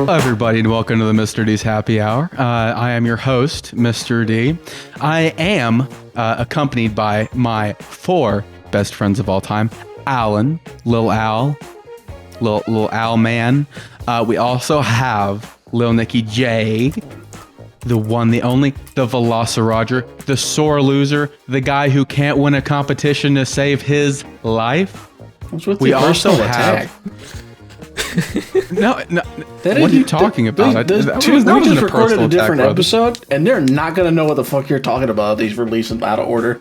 everybody, and welcome to the Mr.D's Happy Hour. I am your host, Mr.D. I am accompanied by my 4 best friends of all time, Alan, Lil Al, Lil Al Man. We also have Lil Nicky J, the one, the only, the Velocirodger, the sore loser, the guy who can't win a competition to save his life. We also have... No, what are you talking about? We just recorded a different episode, and they're not going to know what the fuck you're talking about. These releasing out of order.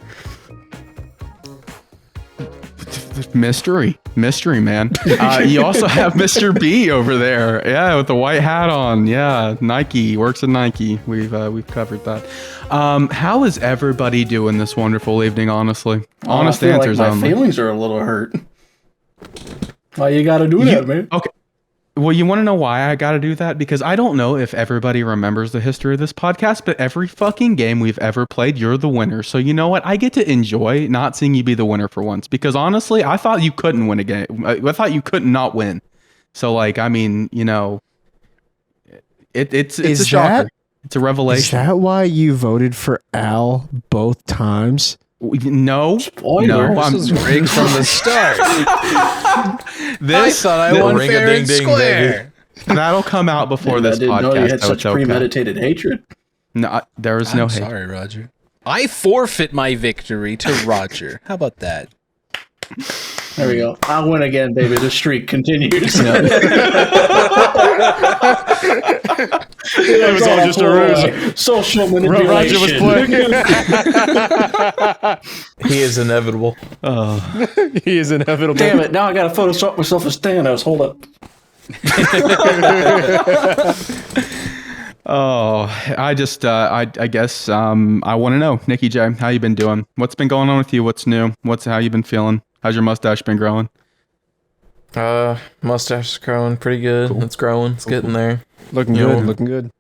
Mystery, man. You also have Mr. B over there, yeah, with the white hat on. Yeah, Nike, works at Nike. We've covered that. How is everybody doing this wonderful evening? Honestly, honest answers. Like my feelings are a little hurt. Why you got to do that, man? Okay. Well, you want to know why I got to do that? Because I don't know if everybody remembers the history of this podcast, but every fucking game we've ever played, you're the winner. So you know what? I get to enjoy not seeing you be the winner for once. Because honestly, I thought you couldn't win a game. I thought you couldn't not win. So like, I mean, you know, it's a shocker. It's a revelation. Is that why you voted for Al both times? No. Spoiler. No, this is rigged from the start. I thought I won fair and square. That'll come out before this podcast. I didn't know you had such premeditated hatred. No, there was no hate. Sorry, Roger. I forfeit my victory to Roger. How about that? There we go. I'll win again, baby. The streak continues. It was all just a ruse. Social manipulation. Roger was playing. He is inevitable. He is inevitable. Damn it. Now I got to Photoshop myself as Thanos. Hold up. I guess I want to know, Nicky J, how you been doing? What's been going on with you? What's new? How you been feeling? How's your mustache been growing? Mustache is growing pretty good. Cool. It's growing. It's getting there. Looking good.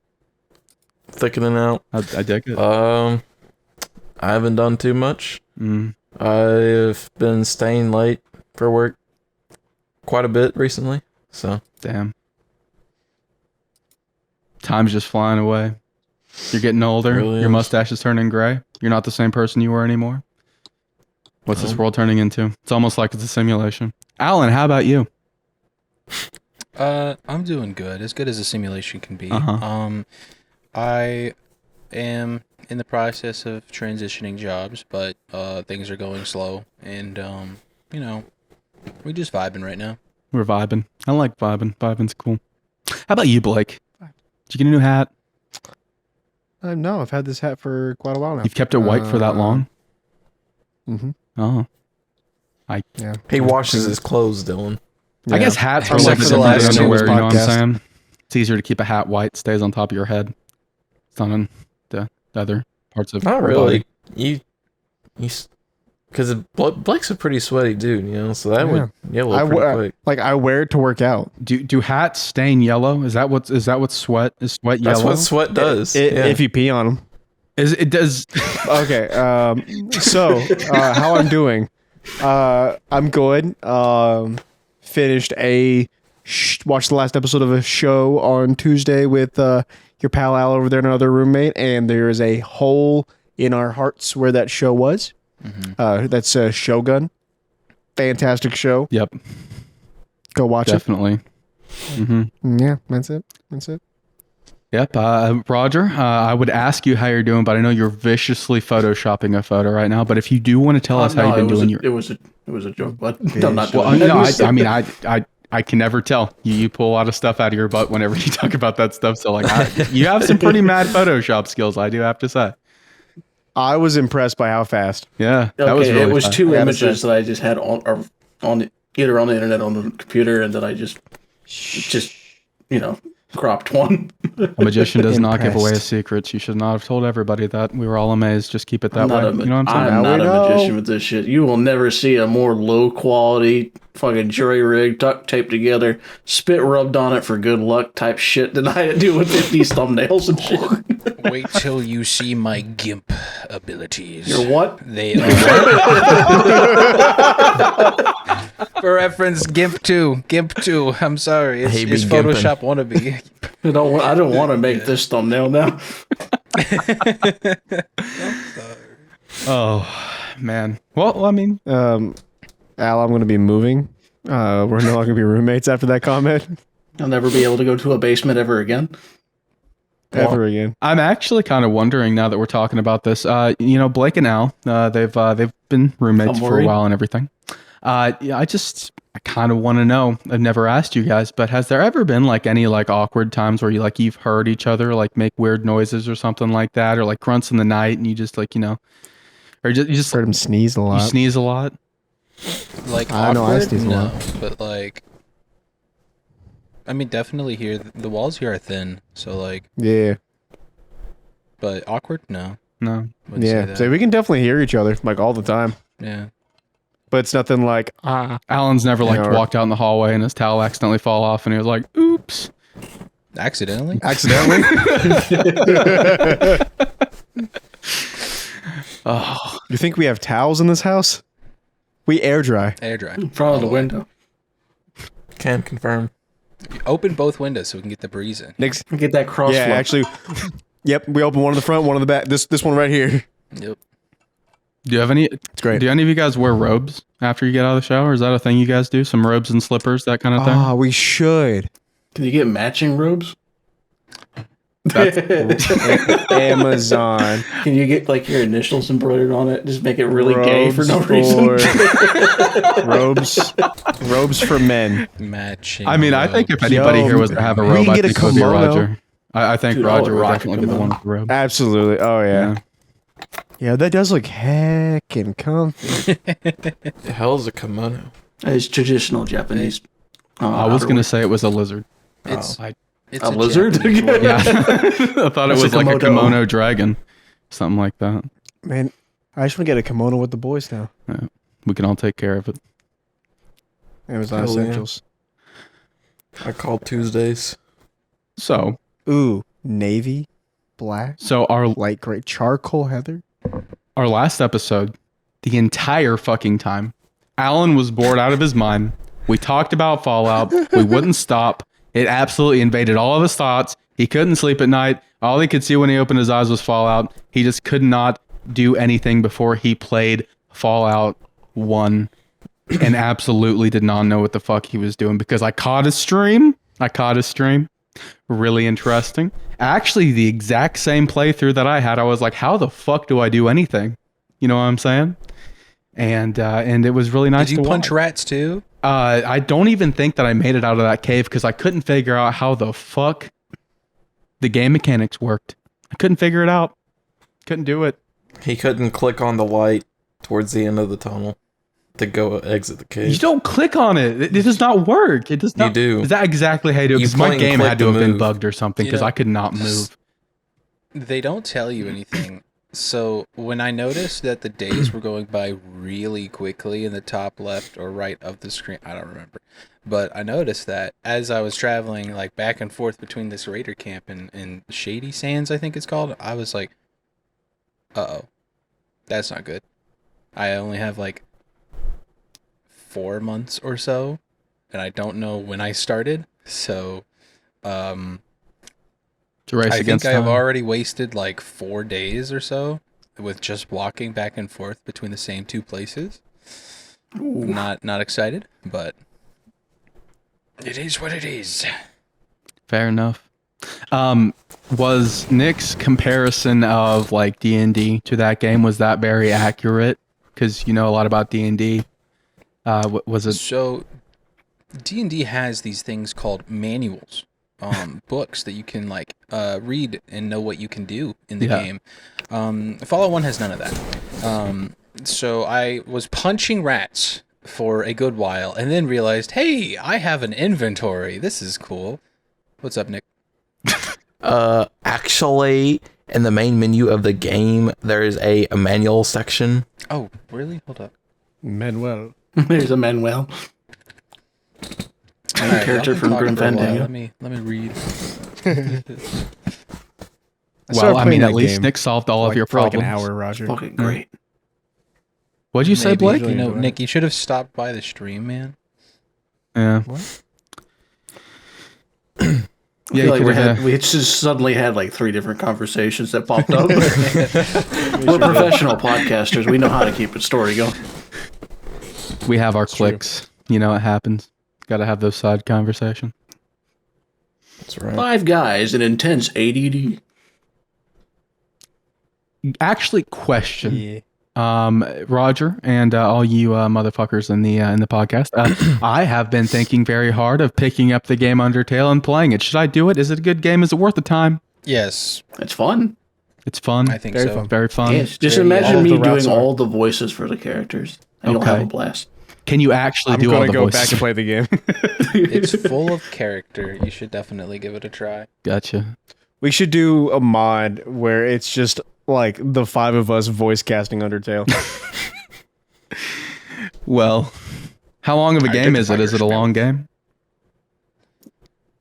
Thickening out. I dig it. I haven't done too much. I've been staying late for work quite a bit recently. So damn. Time's just flying away. You're getting older. Really your mustache is turning gray. You're not the same person you were anymore. What's this world turning into? It's almost like it's a simulation. Alan, how about you? I'm doing good. As good as a simulation can be. I am in the process of transitioning jobs, but things are going slow, and you know, we're just vibing right now. We're vibing. I like vibing. Vibing's cool. How about you, Blake? Did you get a new hat? No, I've had this hat for quite a while now. You've kept it white for that long? Mm-hmm. Oh. He washes his clothes, Dylan. Yeah. I guess hats are like the last underwear, you know what I'm saying? It's easier to keep a hat white, stays on top of your head. It's not on the other parts of not your really. body. Because Blake's a pretty sweaty dude, you know, so that would yellow pretty quick. Like I wear it to work out. Do hats stain yellow? Is that what sweat is? Sweat yellow? That's what sweat does. If you pee on them. It does. Okay. So how I'm doing? I'm good. Finished watched the last episode of a show on Tuesday with your pal Al over there and another roommate, and there is a hole in our hearts where that show was. Mm-hmm. That's Shogun. Fantastic show. Yep. Go watch Definitely. Mm-hmm. Yeah, that's it. Yep. Roger, I would ask you how you're doing, but I know you're viciously photoshopping a photo right now. But if you do want to tell us how you've been doing, it was a joke, but I'm not doing I mean, I can never tell. You pull a lot of stuff out of your butt whenever you talk about that stuff. So like, you have some pretty mad Photoshop skills, I do have to say. I was impressed by how fast. Yeah, that was really it was fast. 2 images that I just had on either on the internet on the computer, and then I just cropped one. A magician does not give away his secrets. You should not have told everybody that. We were all amazed. Just keep it that way. You know what I'm saying? I'm not a magician with this shit. You will never see a more low quality fucking jury rig duct taped together, spit rubbed on it for good luck type shit than I do with 50 thumbnails and shit. Wait till you see my GIMP abilities. Your what? They are For reference, GIMP 2. GIMP 2. I'm sorry. It's, He be it's Photoshop wannabe. I don't want to make this thumbnail now. Oh, man. Well, I mean, Al, I'm going to be moving. We're no longer going to be roommates after that comment. I'll never be able to go to a basement ever again. Ever again. I'm actually kind of wondering now that we're talking about this. Blake and Al, they've been roommates for a while and everything. Yeah, I kind of want to know. I've never asked you guys, but has there ever been like any like awkward times where you've heard each other like make weird noises or something like that, or like grunts in the night, and you just like or you just Heard him sneeze a lot. you sneeze a lot? Like, I know I awkward? sneeze a No, lot. but like, I mean, definitely here. The walls here are thin, so like, Yeah. but awkward? No. No. Wouldn't say Yeah. that. So we can definitely hear each other like all the time. Yeah. But it's nothing like, Alan's never like or- walked out in the hallway and his towel accidentally fall off, and he was like, "Oops." Accidentally? accidentally. Oh, You think we have towels in this house? We air dry. Air dry. In front of the window. Can confirm. Open both windows so we can get the breeze in. Next. Get that cross Yeah, flow. actually. Yep, we open one in the front, one in the back. This one right here. Yep. do you have any? It's great. Do any of you guys wear robes after you get out of the shower? Is that a thing you guys do? Some robes and slippers, that kind of thing. Ah, we should. Can you get matching robes? Amazon. Can you get like your initials embroidered on it? Just make it really gay for no Robes reason. Robes for men. Matching. I mean, I think if anybody Yo, here was to have a we robe, can I get a think it would be kimono. Roger. I think Dude, I Roger would would rock a definitely be the one kimono. with the robe. Absolutely. Oh yeah. Yeah, that does look heckin' comfy. The hell's a kimono? It's traditional Japanese. I was gonna say it was a lizard. It's I, it's a lizard? Japanese word. yeah, I thought it That's was a like a Komodo. kimono dragon, something like that. Man, I just want to get a kimono with the boys now. We can all take care of it. Amazon Hell yeah. Essentials. I call Tuesdays. So, Ooh, navy, black, our light gray, charcoal heather. last episode, the entire fucking time, Alan was bored out of his mind. We talked about Fallout. We wouldn't stop. It absolutely invaded all of his thoughts. He couldn't sleep at night. All he could see when he opened his eyes was Fallout. He just could not do anything before he played Fallout 1 and absolutely did not know what the fuck he was doing because I caught his stream. Really interesting. Actually, the exact same playthrough that I had. I was like, how the fuck do I do anything? You know what I'm saying? And it was really nice Did you to punch watch. rats too? I don't even think that I made it out of that cave because I couldn't figure out how the fuck the game mechanics worked. I couldn't figure it out. Couldn't do it. He couldn't click on the light towards the end of the tunnel to go exit the You cave. don't click on it. It does not work. It does not. do. Is that exactly how you do it? You Because my point and game click had to to have been move. bugged or something because Yeah. I could not move. They don't tell you anything. So when I noticed that the days were going by really quickly in the top left or right of the screen, I don't remember, but I noticed that as I was traveling like back and forth between this raider camp and Shady Sands, I think it's called, I was like, uh-oh, that's not good. I only have like 4 months or so, and I don't know when I started, so To race I against think I have time. already wasted like 4 days or so with just walking back and forth between the same two places. Not excited, but it is what it is. Fair enough. Was Nick's comparison of like D&D to that game, was that very accurate? Because you know a lot about D&D. Was it? So D&D has these things called manuals, books that you can like read and know what you can do in the Yeah. game. Fallout 1 has none of that. So I was punching rats for a good while and then realized, hey, I have an inventory. This is cool. What's up, Nick? Actually, in the main menu of the game, there is a manual section. Oh, really? Hold up. Manuel. There's a Manuel. All right, character y'all from can talk Grim for a while. Fandango. Let me read. started Well, I playing mean, that at least game, Nick solved all of your for like problems. an hour, Roger. Fucking great. What'd you say, Maybe. Blake? You know, Enjoy Nick, you should have stopped by the stream, man. Yeah. What? I Yeah, feel you like could've, we just suddenly had like 3 different conversations that popped up. We're professional podcasters. We know how to keep a story going. we have our true. clicks. You know, it happens. Got to have those side conversations. That's right. 5 guys and intense ADD. Actually, question. Yeah. Roger and all you motherfuckers in the podcast. I have been thinking very hard of picking up the game Undertale and playing it. Should I do it? Is it a good game? Is it worth the time? Yes, It's fun. It's fun. I think Very so. fun. Very fun. Yes. Just Very- all imagine of me the routes doing are- all the voices for the characters. And you'll Okay. have a blast. Can you actually I'm do all gonna the go voices? back and play the game. It's full of character. You should definitely give it a try. Gotcha. We should do a mod where it's just like the 5 of us voice casting Undertale. Well, how long of a I game took is it? Is it a Tiger's long game?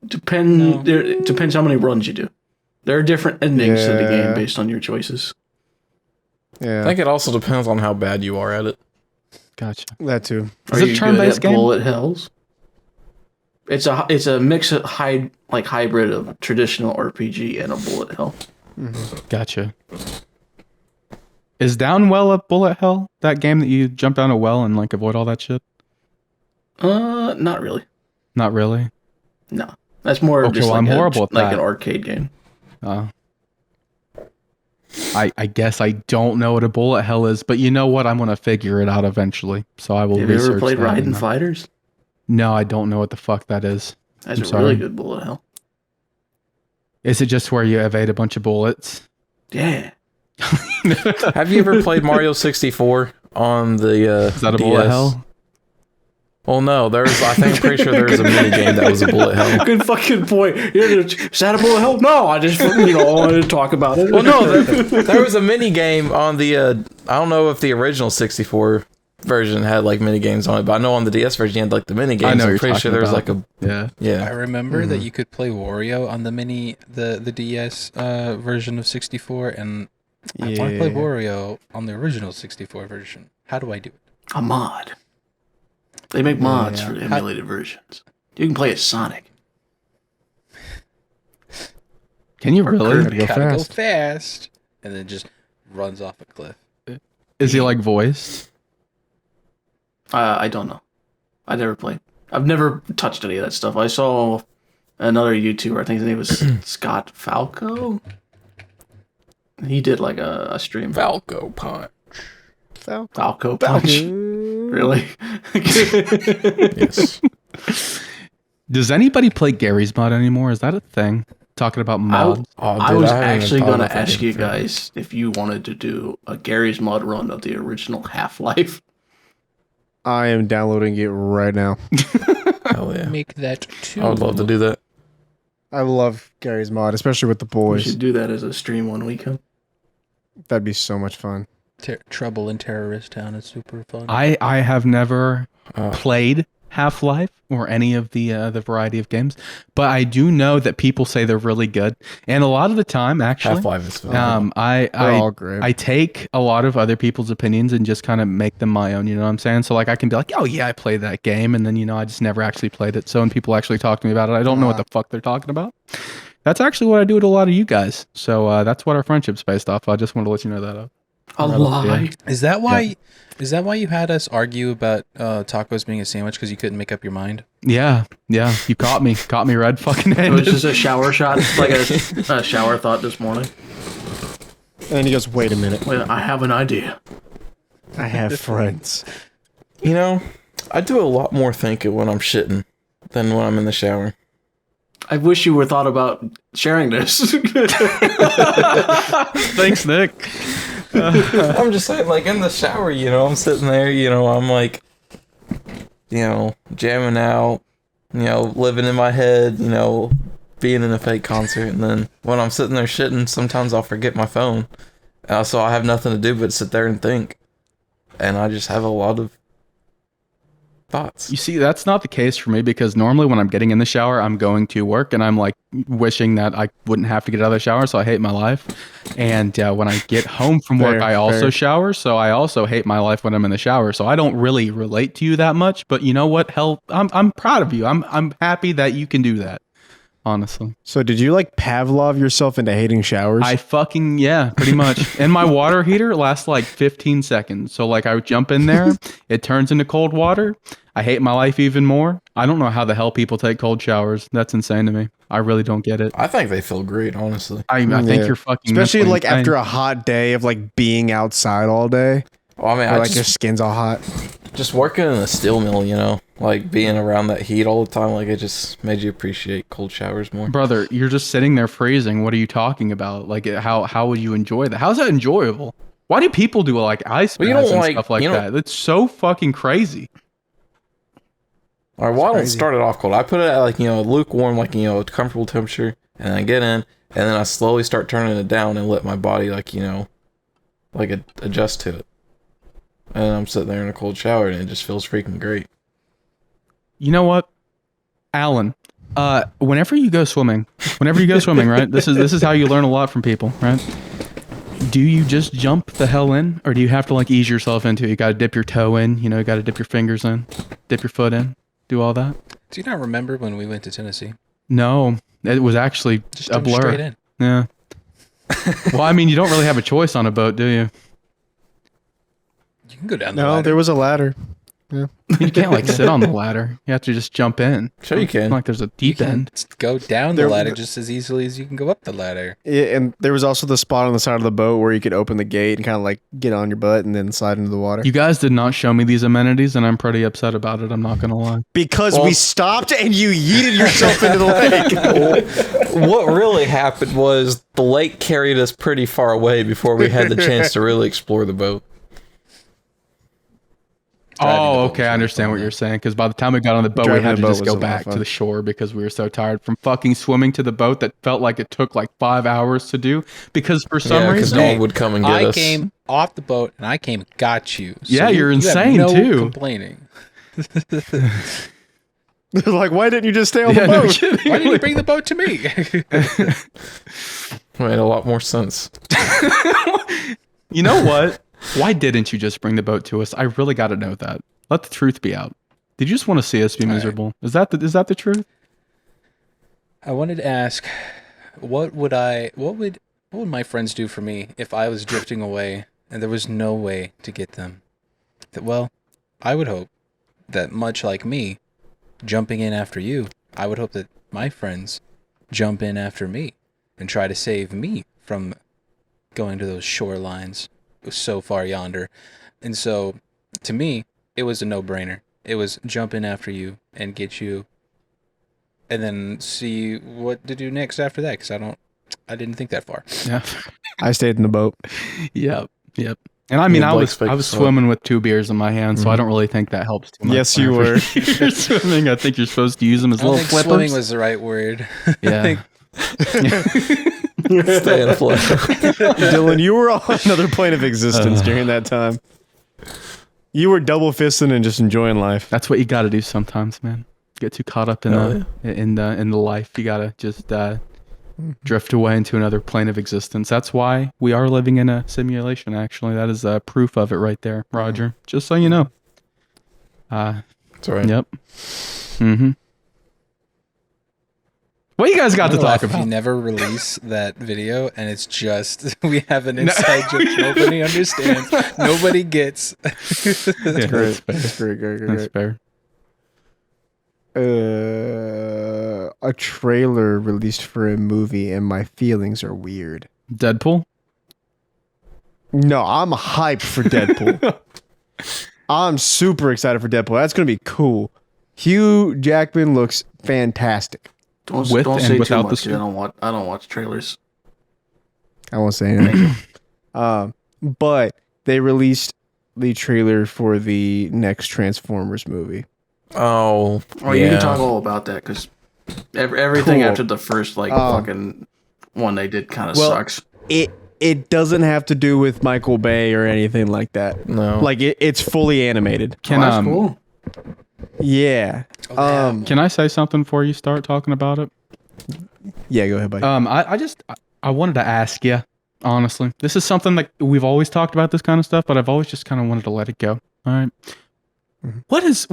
It depends how many runs you do. There are different endings to the Yeah. game based on your choices. Yeah, I think it also depends on how bad you are at it. Gotcha. that too. Is Are it you a turn-based good at game? bullet hells? It's a mix of hybrid of traditional RPG and a bullet hell. Gotcha. Is Downwell a bullet hell? That game that you jump down a well and like avoid all that shit? Not really. Not really. No, that's more Okay, just well, like I'm horrible at like that. an arcade game. I guess I don't know what a bullet hell is, but you know what? I'm gonna figure it out eventually. So I will Have you research ever played that Raiden and- Fighters? No, I don't know what the fuck that is. That's I'm a sorry. really good bullet hell. Is it just where you evade a bunch of bullets? Yeah. Have you ever played Mario 64 on the Is that a DS? bullet hell? Well, no. I'm pretty sure there's a mini game that was a bullet hell. Good fucking point. Is that a bullet hell? No, I just wanted to talk about it. Well, no, there was a mini game on the. I don't know if the original 64 version had like mini games on it, but I know on the DS version you had like the mini games. I know what I'm you're pretty sure talking there was about. like a Yeah. I remember that you could play Wario on the DS version of 64, and I want to play Wario on the original 64 version. How do I do it? A mod. They make mods Yeah. for emulated versions. You can play as Sonic. Can you really? Gotta go Gotta fast. go fast, and then just runs off a cliff. Is he like voiced? I don't know. I never played. I've never touched any of that stuff. I saw another YouTuber. I think his name was Scott Falco. He did like a stream. Falco Punch. Falco Punch. Really? Yes. Does anybody play Gary's Mod anymore? Is that a thing? Talking about mods. I dude, was haven't even actually thought going to about that ask you yet. guys if you wanted to do a Gary's Mod run of the original Half-Life. I am downloading it right now. Hell yeah. Make that too. I would love to do that. I love Gary's mod, especially with the We boys. should do that as a stream one weekend. That'd be so much fun. Trouble in Terrorist Town is super fun. I have never Uh, played Half-Life or any of the variety of games, but I do know that people say they're really good, and a lot of the time, actually, Half-Life is fun. They're all great. I take a lot of other people's opinions and just kind of make them my own. You know what I'm saying? So like I can be like, oh yeah, I played that game, and then I just never actually played it. So when people actually talk to me about it, I don't know what the fuck they're talking about. That's actually what I do with a lot of you guys. So that's what our friendship's based off. I just wanted to let you know that. A lie. Is that why? Is that why you had us argue about tacos being a sandwich because you couldn't make up your mind? Yeah. You caught me red fucking It was handed. just a shower shot, like a shower thought this morning. And then he goes, wait a minute. Wait, I have an idea. I have friends. You know, I do a lot more thinking when I'm shitting than when I'm in the shower. I wish you were thought about sharing this. Thanks, Nick. I'm just saying, like, in the shower, I'm sitting there, I'm like, jamming out, living in my head, being in a fake concert. And then when I'm sitting there shitting, sometimes I'll forget my phone. So I have nothing to do but sit there and think. And I just have a lot of thoughts. You see, that's not the case for me because normally when I'm getting in the shower, I'm going to work and I'm like wishing that I wouldn't have to get out of the shower. So I hate my life. And when I get home from work, I also shower. So I also hate my life when I'm in the shower. So I don't really relate to you that much. But you know what? Hell, I'm proud of you. I'm happy that you can do that. Honestly. So did you like Pavlov yourself into hating showers? Yeah, pretty much. And my water heater lasts like 15 seconds. So like I would jump in there, it turns into cold water. I hate my life even more. I don't know how the hell people take cold showers. That's insane to me. I really don't get it. I think they feel great, honestly. I think you're fucking especially like insane. after a hot day of like being outside all day. Well, I mean, like your skin's all hot. Just working in a steel mill, you know, like being around that heat all the time, like it just made you appreciate cold showers more. Brother, you're just sitting there freezing. What are you talking about? Like, how would you enjoy that? How's that enjoyable? Why do people do like ice baths and stuff like that? That's so fucking crazy. All right, well, I don't start it off cold. I put it at like, you know, lukewarm, like, you know, comfortable temperature, and I get in, and then I slowly start turning it down and let my body, like, you know, like adjust to it. And I'm sitting there in a cold shower, and it just feels freaking great. You know what, Alan? Whenever you go swimming, right? This is how you learn a lot from people, right? Do you just jump the hell in, or do you have to like ease yourself into it? You got to dip your toe in, you know, you got to dip your fingers in, dip your foot in, do all that. Do you not remember when we went to Tennessee? No, it was actually just a blur. Straight in. Yeah. Well, I mean, you don't really have a choice on a boat, do you? You can go down the ladder. No, there was a ladder. Yeah. You can't like sit on the ladder. You have to just jump in. Sure you can. It's not like there's a deep end. Go down the ladder just as easily as you can go up the ladder. Yeah, and there was also the spot on the side of the boat where you could open the gate and kind of like get on your butt and then slide into the water. You guys did not show me these amenities, and I'm pretty upset about it. I'm not gonna lie. Because we stopped and you yeeted yourself into the lake. What really happened was the lake carried us pretty far away before we had the chance to really explore the boat. Oh, okay. I understand what you're saying. Because by the time we got on the boat, we had to just go back to the shore because we were so tired from fucking swimming to the boat that felt like it took like 5 hours to do. Because for some reason, no one would come and get us. I came off the boat and I came and got you. So yeah, you're insane you have no too. Complaining. They're like, why didn't you just stay on the boat? No Why didn't you bring the boat to me? Made a lot more sense. You know what? Why didn't you just bring the boat to us? I really got to know that. Let the truth be out. Did you just want to see us be miserable? Is that the truth? I wanted to ask, what would my friends do for me if I was drifting away and there was no way to get them? Well, I would hope that much like me jumping in after you, I would hope that my friends jump in after me and try to save me from going to those shorelines so far yonder. And so to me, it was a no-brainer. It was jump in after you and get you and then see what to do next after that, because I didn't think that far. Yeah. I stayed in the boat. Yep. And I mean, I was swimming with 2 beers in my hand, so I don't really think that helps too much. Yes, you were. You're swimming. I think you're supposed to use them as little flippers. Swimming was the right word. Yeah. Stay in flow. Dylan, you were on another plane of existence during that time. You were double fisting and just enjoying life. That's what you got to do sometimes, man. Get too caught up in the life. You got to just drift away into another plane of existence. That's why we are living in a simulation. Actually, that is proof of it right there, Roger. Just so you know. That's right. Yep. Mm-hmm. What you guys got to talk about? You never release that video, and it's just we have an inside joke nobody understands, nobody gets. That's great. That's great. That's fair. A trailer released for a movie, and my feelings are weird. Deadpool? No, I'm hyped for Deadpool. I'm super excited for Deadpool. That's gonna be cool. Hugh Jackman looks fantastic. Don't say too much. Dude. I don't watch trailers. I won't say anything. But they released the trailer for the next Transformers movie. Oh, yeah. You can talk all about that because everything after the first fucking one they did kind of sucks. It doesn't have to do with Michael Bay or anything like that. No, like it's fully animated. That's cool. Yeah. Can I say something before you start talking about it? Yeah, go ahead, buddy. I wanted to ask you, honestly. This is something that we've always talked about, this kind of stuff, but I've always just kind of wanted to let it go. All right. What is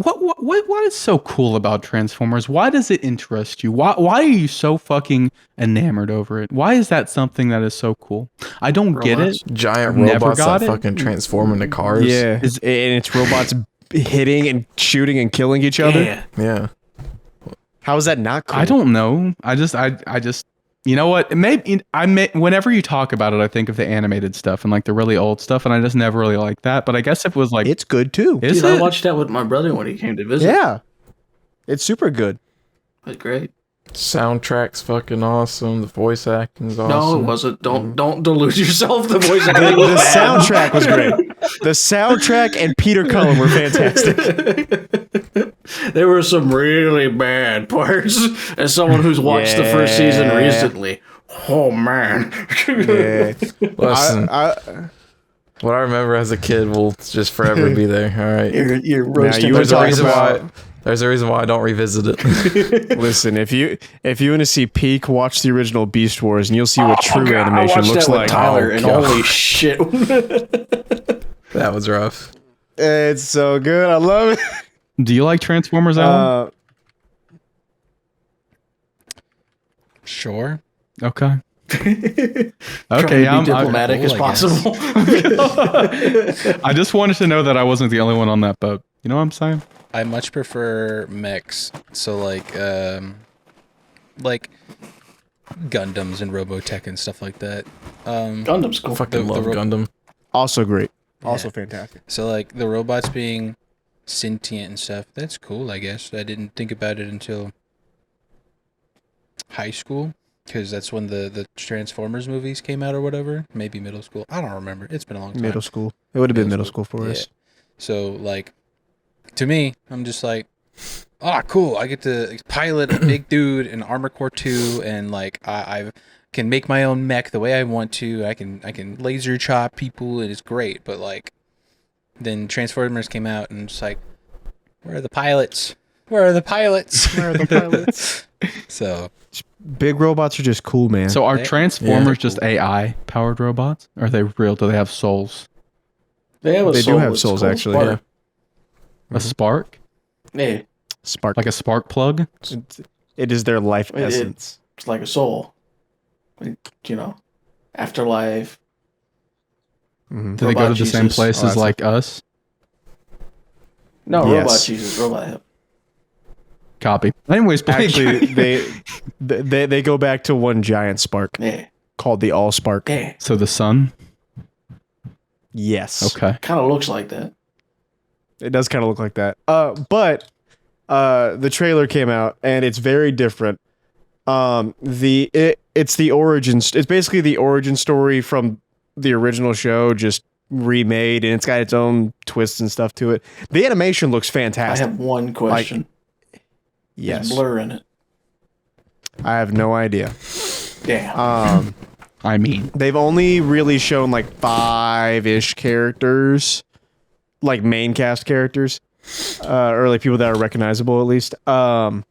so cool about Transformers? Why does it interest you? Why are you so fucking enamored over it? Why is that something that is so cool? I don't get it. Giant Never robots got that it. fucking transform into cars. Yeah. And it's robots hitting and shooting and killing each other. Yeah. Yeah. How is that not cool? I don't know. I just you know what? Whenever you talk about it, I think of the animated stuff and like the really old stuff, and I just never really like that. But I guess if it was like, It's good too. is Dude, I it? watched that with my brother when he came to visit. Yeah. It's super good. It was great. Soundtrack's fucking awesome. The voice acting's awesome. No, it wasn't. Don't delude yourself. The voice The, acting was the bad. soundtrack was great. The soundtrack and Peter Cullen were fantastic. There were some really bad parts. As someone who's watched the first season Yeah. recently, oh man. Yeah. Listen, what I remember as a kid will just forever be there. All right. You're Now, roasting. you were There's a talking reason about- why. There's a reason why I don't revisit it. Listen, if you want to see peak, watch the original Beast Wars, and you'll see what true I animation watched looks that with like. Tyler, Oh, and God. holy shit. That was rough. It's so good. I love it. Do you like Transformers, Alan? Sure. Okay. Trying Okay, to be I'm diplomatic cool, as I guess. possible. I just wanted to know that I wasn't the only one on that boat. You know what I'm saying? I much prefer mechs. So like Gundams and Robotech and stuff like that. Gundam's cool. Fucking The love ro- Gundam. Also great. Also Yeah. fantastic. So like the robots being sentient and stuff, that's cool, I guess. I didn't think about it until high school, because that's when the Transformers movies came out or whatever. Maybe middle school. I don't remember. It's been a long time. Middle school. It would have been Middle middle school for Yeah. us. So like, to me, I'm just like, cool. I get to pilot a big dude in Armor Core 2, and like I can make my own mech the way I want to. I can laser chop people, and it's great. But like, then Transformers came out, and it's like, where are the pilots? Where are the pilots? Where are the pilots? So Big robots are just cool, man. So are They- Transformers just AI powered robots? Are they real? Do they have souls? They have a They do soul. have It's souls, called actually, Spark. A spark? Yeah, Spark. Like a spark plug? It is their life It- essence. it's like a soul. Like, afterlife. Mhm. Do they go to Robot the same Jesus. places that's like us? No, Yes. robot Jesus, robot hip. Copy. Anyways, Blake. Actually, they go back to one giant spark Yeah, called the All Spark. yeah. So the sun? Yes. Okay. Kind of looks like that. It does kind of look like that. But the trailer came out and it's very different. It's the origins. It's basically the origin story from the original show, just remade, and it's got its own twists and stuff to it. The animation looks I fantastic. have one question. Yes, There's blur in it. I have no idea. Yeah. I mean, They've only really shown like 5-ish characters, like main cast characters, or like people that are recognizable at least. But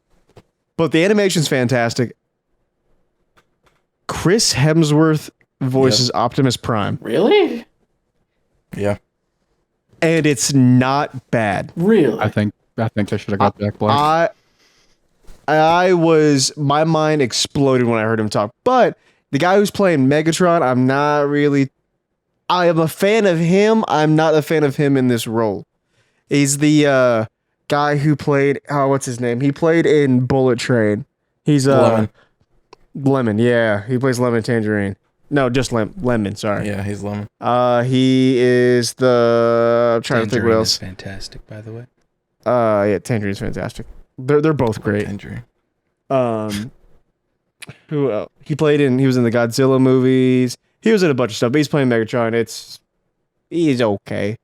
the animation's fantastic. Chris Hemsworth voices Optimus Prime, Really? Yeah. and it's not bad. Really? I think they should have got Jack Black. My mind exploded when I heard him talk. But the guy who's playing Megatron, I am a fan of him. I'm not a fan of him in this role. He's the guy who played, what's his name? He played in Bullet Train. He's Lemon. Lemon, yeah. He plays Lemon Tangerine. No, just Lemon, sorry. Yeah, he's Lemon. He is I'm trying to think what Tangerine else. is fantastic, by the way. Yeah, Tangerine's fantastic. They're both great. Tangerine. Who else? He was in the Godzilla movies. He was in a bunch of stuff, but he's playing Megatron. He's okay.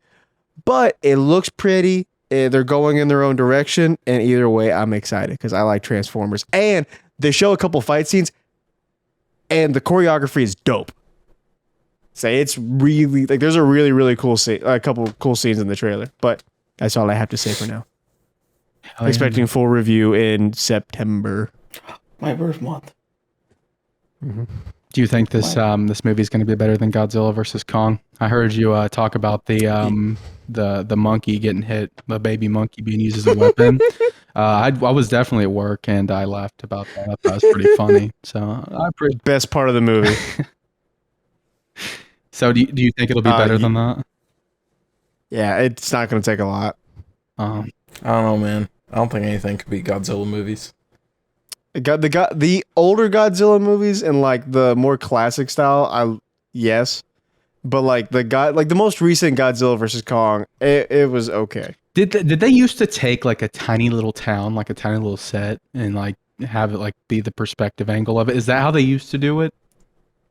But it looks pretty. They're going in their own direction, and either way, I'm excited because I like Transformers. And they show a couple fight scenes, and the choreography is dope. It's really like there's a really really cool scene, a couple cool scenes in the trailer. But that's all I have to say for now. Hell yeah. Expecting full review in September. My birth month. Do you think this this movie is going to be better than Godzilla versus Kong? I heard you talk about the monkey getting hit, the baby monkey being used as a weapon. I was definitely at work and I laughed about that. I thought that was pretty funny. So Best part of the movie. So do you think it'll be better than that? Yeah, it's not going to take a lot. I don't know, man. I don't think anything could beat Godzilla movies. The older Godzilla movies and like the more classic style, yes, but like the most recent Godzilla versus Kong, it was okay. Did they used to take like a tiny little town, like a tiny little set, and like have it like be the perspective angle of it? Is that how they used to do it?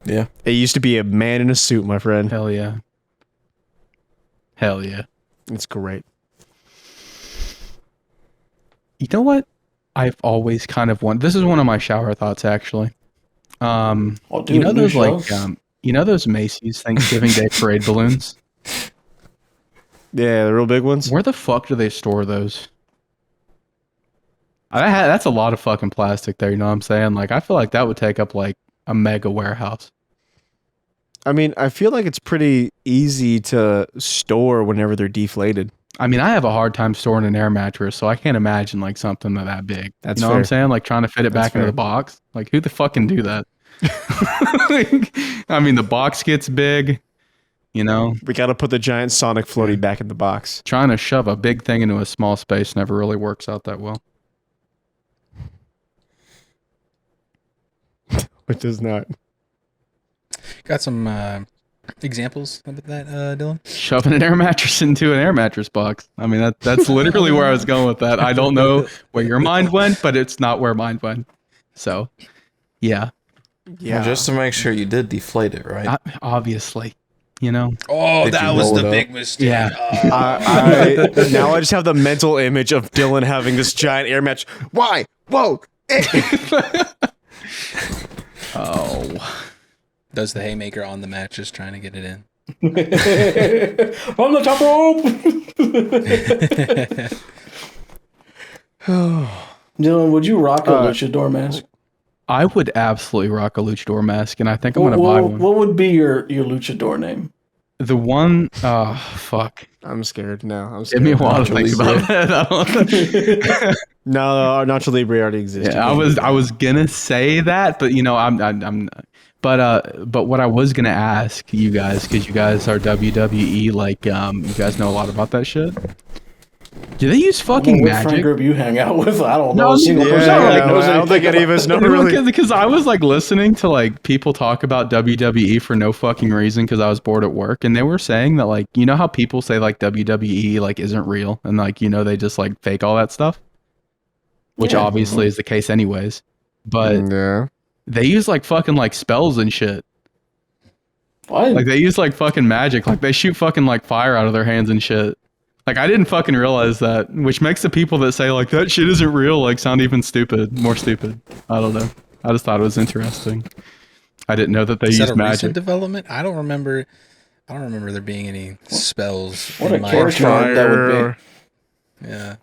Yeah. It used to be a man in a suit, my friend. Hell yeah. Hell yeah. It's great. You know what? I've always kind of wanted. This is one of my shower thoughts, actually. Oh, dude, you know new those like shows? you know those Macy's Thanksgiving Day parade balloons? Yeah, the real big ones. Where the fuck do they store those? That's a lot of fucking plastic there. You know what I'm saying? Like, I feel like that would take up like a mega warehouse. I mean, I feel like it's pretty easy to store whenever they're deflated. I mean, I have a hard time storing an air mattress, so I can't imagine like something that big. That's you know what I'm fair. saying? Like trying to fit it That's back into the fair. box. Like, who the fuck can do that? I mean, the box gets big. You know, We got to put the giant Sonic floaty back in the box. trying to shove a big thing into a small space never really works out that well. It does not. Got some examples of that, Dylan? Shoving an air mattress into an air mattress box. I mean, that's literally where I was going with that. I don't know where your mind went, but it's not where mine went. So, yeah, Yeah. Well, just to make sure you did deflate it, right? obviously, you know. Oh, Did that you was roll the it up? big mistake. Yeah. Now I just have the mental image of Dylan having this giant air match. Why? Whoa! Oh, Does the haymaker on the mattress trying to get it in. On the top rope. Dylan, would you rock a luchador mask? I would absolutely rock a luchador mask, and I think I'm gonna buy one. What would be your luchador name? The one, fuck. I'm scared. No, I'm Give scared. me a while to Nacho think Libre. about that. I don't- No, Nacho Libre already exists. Yeah, I was gonna say that, but you know, I'm but what I was gonna ask you guys, because you guys are WWE, like you guys know a lot about that shit. Do they use fucking What friend magic? group you hang out with? I don't No, know I a mean, single yeah, person. I knows don't think anything any of us know No, really. because I was like listening to like people talk about WWE for no fucking reason because I was bored at work, and they were saying that like, you know how people say like WWE like isn't real and like, you know, they just like fake all that stuff, which Yeah. obviously is the case anyways, but Yeah. they use like fucking like spells and shit. What? Like they use like fucking magic, like they shoot fucking like fire out of their hands and shit. Like I didn't fucking realize that, which makes the people that say like that shit isn't real like sound even more stupid. I don't know. I just thought it was interesting. I didn't know that they Is that use a magic. recent development? I don't remember there being any spells. What in a my character that would be. Yeah.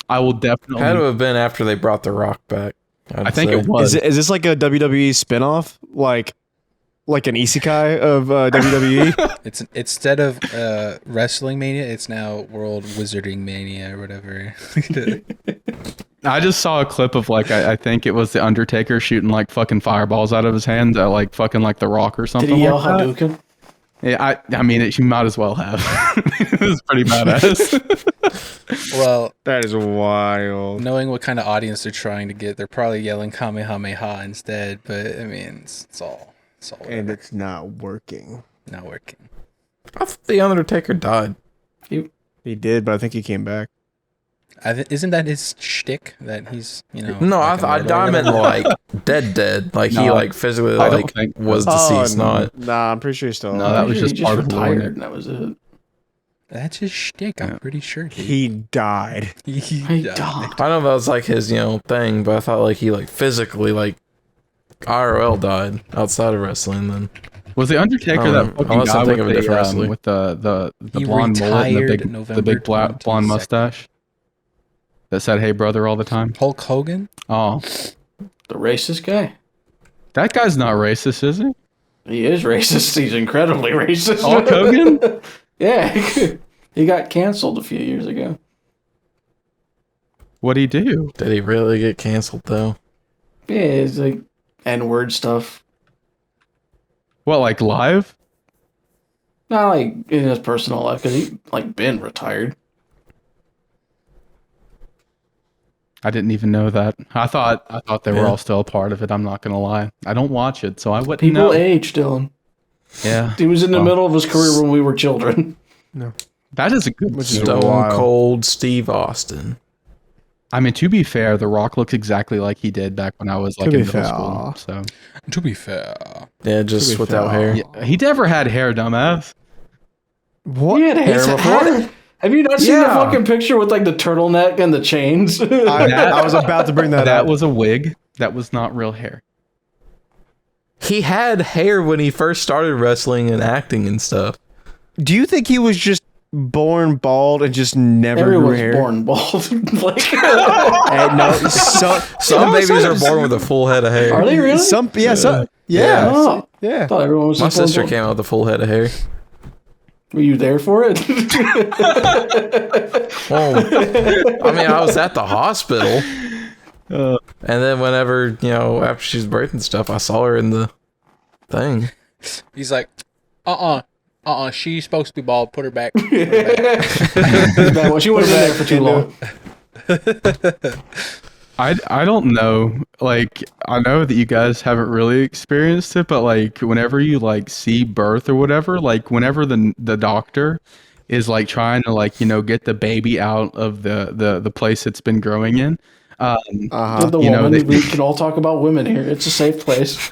I will definitely. Had to have been after they brought The Rock back. I think it was. Is this like a WWE spinoff? Like an isekai of WWE? It's instead of Wrestling Mania, it's now World Wizarding Mania or whatever. I just saw a clip of like I think it was the Undertaker shooting like fucking fireballs out of his hands at like fucking like The Rock or Did something. he yell like that. Hadouken? Yeah, I mean, you might as well have. It was pretty badass. Well, That is wild. knowing what kind of audience they're trying to get, they're probably yelling Kamehameha instead. But I mean, it's all And whatever. it's not working. Not working. I thought The Undertaker died. He did, but I think he came back. Isn't that his shtick that he's No, like I immortal or meant whatever? like dead. Like he No, like physically I don't like think- was deceased. Not Nah, I'm pretty sure he's still No, alive. that was He just part of the retired, lore. and that was it. That's his shtick. I'm Yeah. pretty sure. He died. He died. died. I know that was like his thing, but I thought like he like physically like IRL died outside of wrestling. Then Was the Undertaker that fucking unless I'm guy thinking with of a different the wrestler. with the He blonde mullet and retired the November big blonde 22nd. mustache? that said "Hey brother" all the time? Hulk Hogan? Oh, The racist guy. that guy's not racist, is he? He is racist. He's incredibly racist. Hulk Hogan? Yeah, he got canceled a few years ago. What'd he do? Did he really get canceled though? Yeah, it's like N-word stuff. What, like live? Not like in his personal life, because he like been retired. I didn't even know that. I thought they were Yeah. all still a part of it. I'm not gonna lie. I don't watch it, so I wouldn't People know. age, Dylan. Yeah, He was in the Well. middle of his career when we were children. that is a good. Which is story. Stone wild. Cold Steve Austin. I mean, to be fair, The Rock looks exactly like he did back when I was like To in be middle fair. school. So To be fair. Yeah, just To be without fair. hair. yeah, he never had hair, dumbass. What? He had hair He's before. had- Have you not seen the Yeah. fucking picture with like the turtleneck and the chains? I was about to bring that That up. was a wig. That was not real hair. He had hair when he first started wrestling and acting and stuff. Do you think he was just born bald and just never grew Everyone's hair? born bald. Like, No, some Babies are born with a full head of hair. are they really? Yeah. Oh, Yeah. I thought everyone was My just born sister bald. came out with a full head of hair. Were you there for it? Well, I mean, I was at the hospital. And then whenever, after she's birthing stuff, I saw her in the thing. He's like, she's supposed to be bald. Put her back. Well, she wasn't in there for too long. I don't know. Like, I know that you guys haven't really experienced it, but like whenever you like see birth or whatever, like whenever the doctor is like trying to like, get the baby out of the place it's been growing in. The You know, woman, they- we can all talk about women here. It's a safe place.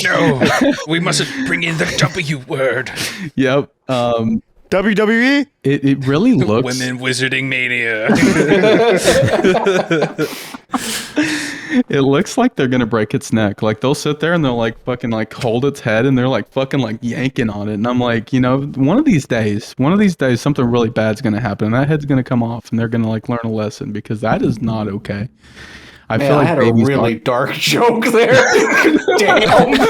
No, we mustn't bring in the W word. Yep. WWE? It really looks Women wizarding mania. it looks like they're gonna break its neck. Like they'll sit there and they'll like fucking like hold its head and they're like fucking like yanking on it. And I'm like, one of these days, something really bad's gonna happen and that head's gonna come off and they're gonna like learn a lesson because that is not okay. I Man, feel like I had a babies really aren't- dark joke there. Damn.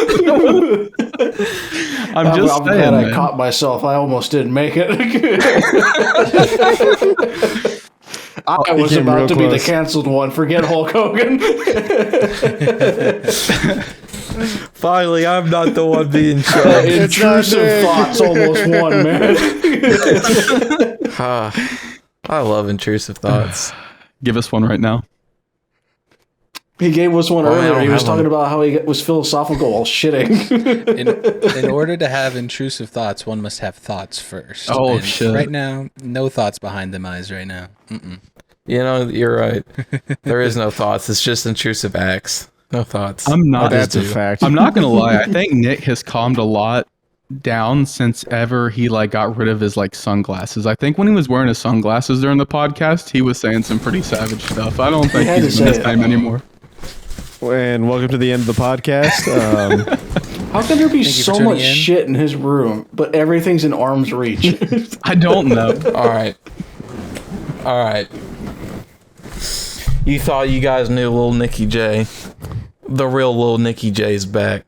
I'm just I'm saying, glad I man. caught myself. I almost didn't make it. I was came real about to be the close. canceled one. Forget Hulk Hogan. Finally, I'm not the one being shown. Intrusive thoughts almost won, man. I love intrusive thoughts. Give us one right now. He gave us one Well, I earlier. don't He was have talking one. about how he was philosophical while shitting. In order to have intrusive thoughts, one must have thoughts first. Oh, And shit. Right now, no thoughts behind them eyes right now. Mm-mm. You're right. There is no thoughts. It's just intrusive acts. No thoughts. I'm not. That's a fact. I'm not gonna lie. I think Nick has calmed a lot down since ever he like got rid of his like sunglasses. I think when he was wearing his sunglasses during the podcast, he was saying some pretty savage stuff. I don't think had he's to in say the it. same anymore. And welcome to the end of the podcast. How can there be you for so tuning much in. shit in his room, but everything's in arm's reach? I don't know. All right. You thought you guys knew Lil Nicky J. The real Lil Nicky J is back.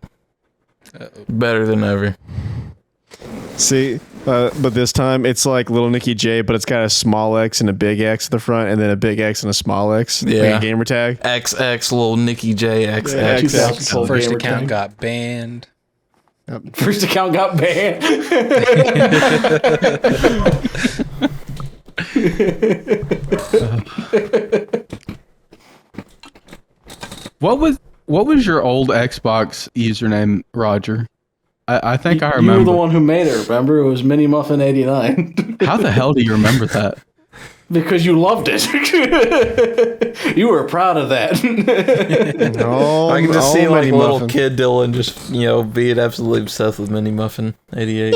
Better than ever. See, but this time it's like little Nicky J, but it's got a small X and a big X at the front, and then a big X and a small X. Yeah. Like a gamer tag. XX Lil Nicky J XX. Yeah, 2012 First gamer account tag. got banned. First account got banned. What was your old Xbox username, Roger? I think I You were remember. the one who made it, remember? It was Mini Muffin 89. How the hell do you remember that? Because you loved it. You were proud of that. Oh, I can just see like Mini little Muffin. kid Dylan just, being absolutely obsessed with Mini Muffin 88.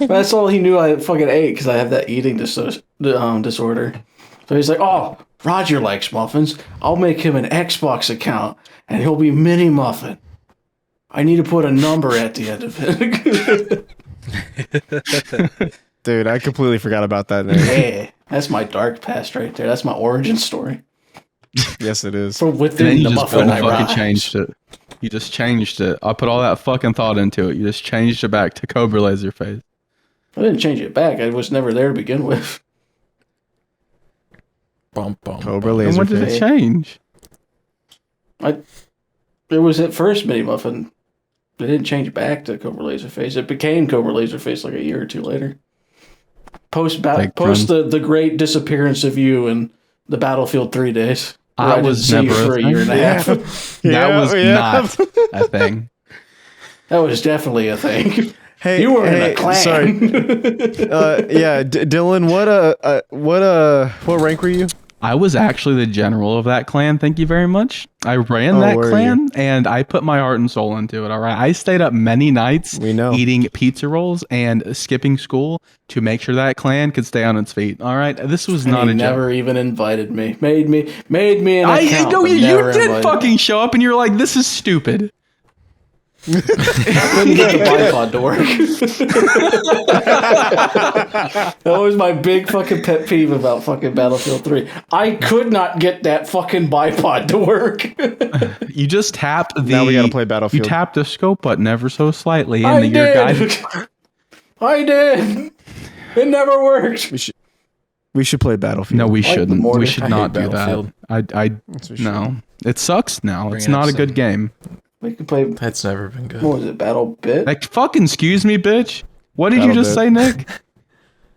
That's all he knew I fucking ate because I have that eating disorder. So he's like, oh, Roger likes muffins. I'll make him an Xbox account and he'll be Mini Muffin. I need to put a number at the end of it. Dude, I completely forgot about that name. Yeah, that's my dark past right there. That's my origin story. Yes, it is. From And then within you the just muffin, I fucking rise. changed it. You just changed it. I put all that fucking thought into it. You just changed it back to Cobra Laserface. I didn't change it back. I was never there to begin with. Bum, bum, Cobra bum. And when did Laserface. it change? It was at first Mini Muffin. They didn't change it back to Cobra Laserface. It became Cobra Laserface like a year or two later. Post Big the great disappearance of you in the Battlefield 3 days. where I didn't was see you never for a year and a half. That was not a thing. That was definitely a thing. Hey, You were in a clan. Sorry. Yeah, Dylan. What rank were you? I was actually the general of that clan. Thank you very much. I ran that were clan and I put my heart and soul into it. All right. I stayed up many nights We know. eating pizza rolls and skipping school to make sure that clan could stay on its feet. All right. This was not And a he joke. never even invited me. Made me an I account. know but you never did invited fucking show up and you're like, this is stupid. Couldn't get the bipod to work. That was my big fucking pet peeve about fucking Battlefield 3. I could not get that fucking bipod to work. You just tapped the. Now we gotta play You Battlefield. tapped the scope button ever so slightly, I and your guide. did. I did. It never worked. We should play Battlefield. No, we the shouldn't. We mortar. should I not hate do that. Battlefield. I Yes, we should. no. It sucks now. Bring It's up not a some- good game. We could play. That's never been good. What was it? Battle Bit. Like fucking excuse me, bitch. What did you Battle just bit. say, Nick?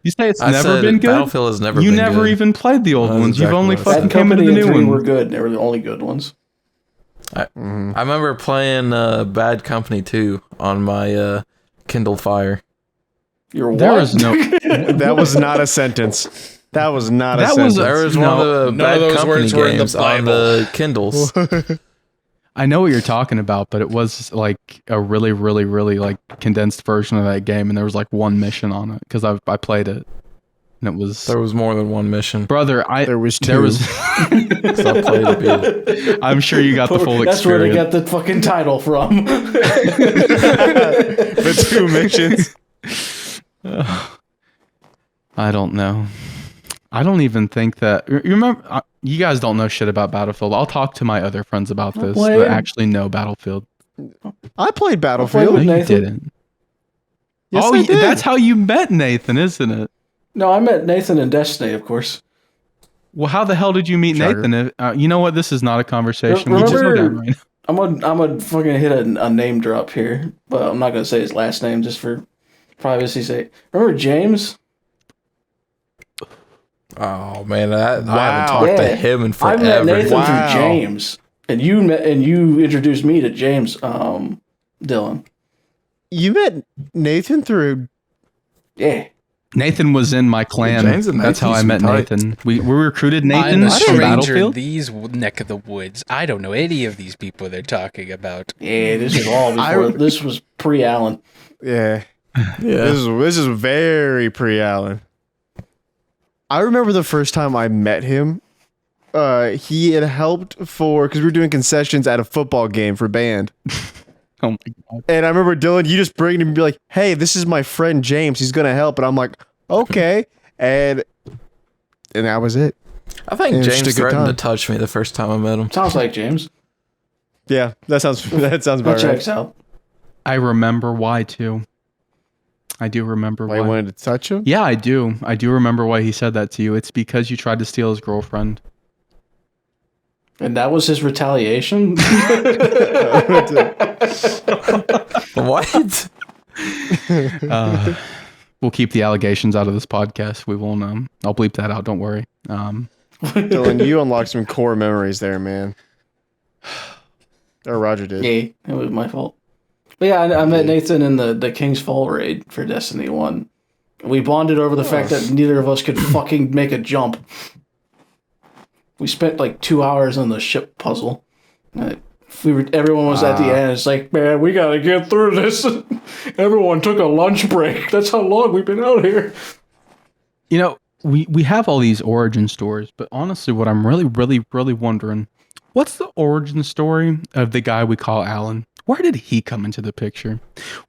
You say it's I never said been good. Battlefield has never You been never good. even played the old That's ones. You've exactly only what I fucking said. came into Company the and new 3 one. were good. They were the only good ones. I remember playing Bad Company 2 on my Kindle Fire. You're what? There was no. That was not a sentence. That was not a That was sentence. There was No, one of the none Bad of those Company words were in the games on the Kindles. I know what you're talking about, but it was like a really, really, really like condensed version of that game, and there was like one mission on it because I played it, and it was There was more than one mission. brother. There was There two. was. So I played a bit. I'm sure you got the full That's where they experience. got the fucking title from. The 2 missions. I don't know. I don't even think that. You remember? You guys don't know shit about Battlefield. I'll talk to my other friends about this play that it. actually know Battlefield. I played I Battlefield. played No, you Nathan? didn't. Yes, oh, I did. that's how you met Nathan, isn't it? No, I met Nathan in Destiny, of course. Well, how the hell did you meet Shocker. Nathan? You know what? This is not a conversation. We just go Remember- down right now. I'm gonna fucking hit a name drop here, but I'm not gonna say his last name just for privacy's sake. Remember James? Oh man, I haven't Wow. talked to Yeah. him in I met forever. Nathan Wow. through James, and you introduced me to James, Dylan. You met Nathan through. Yeah, Nathan was in my clan. James and That's how I Nathan's met tight. Nathan. We recruited I'm Nathan a from stranger in Battlefield. these neck of the woods. I don't know any of these people they're talking about. yeah. This was all before. This was pre-Allen. Yeah. Yeah. This is very pre-Allen. I remember the first time I met him. He had helped because we were doing concessions at a football game for band. Oh my god! And I remember Dylan, you just bring him and be like, "Hey, this is my friend James. He's gonna help." And I'm like, "Okay." And that was it. I think It was just James a good threatened to time. touch me the first time I met him. Sounds like James. Yeah, that sounds That about right. checks out. I remember why too. I do remember Why why. you wanted to touch him? Yeah, I do. I do remember why he said that to you. It's because you tried to steal his girlfriend. And that was his retaliation. What? We'll keep the allegations out of this podcast. We won't. I'll bleep that out. Don't worry. Dylan, you unlocked some core memories there, man. Or Roger did. Yeah, it was my fault. But yeah, I met Nathan in the King's Fall raid for Destiny 1. We bonded over the fact that neither of us could fucking make a jump. We spent like 2 hours on the ship puzzle. Everyone was at the end. It's like, man, we gotta get through this. Everyone took a lunch break. That's how long we've been out here. You know, we have all these origin stories, but honestly, what I'm really wondering, what's the origin story of the guy we call Alan? Where did he come into the picture?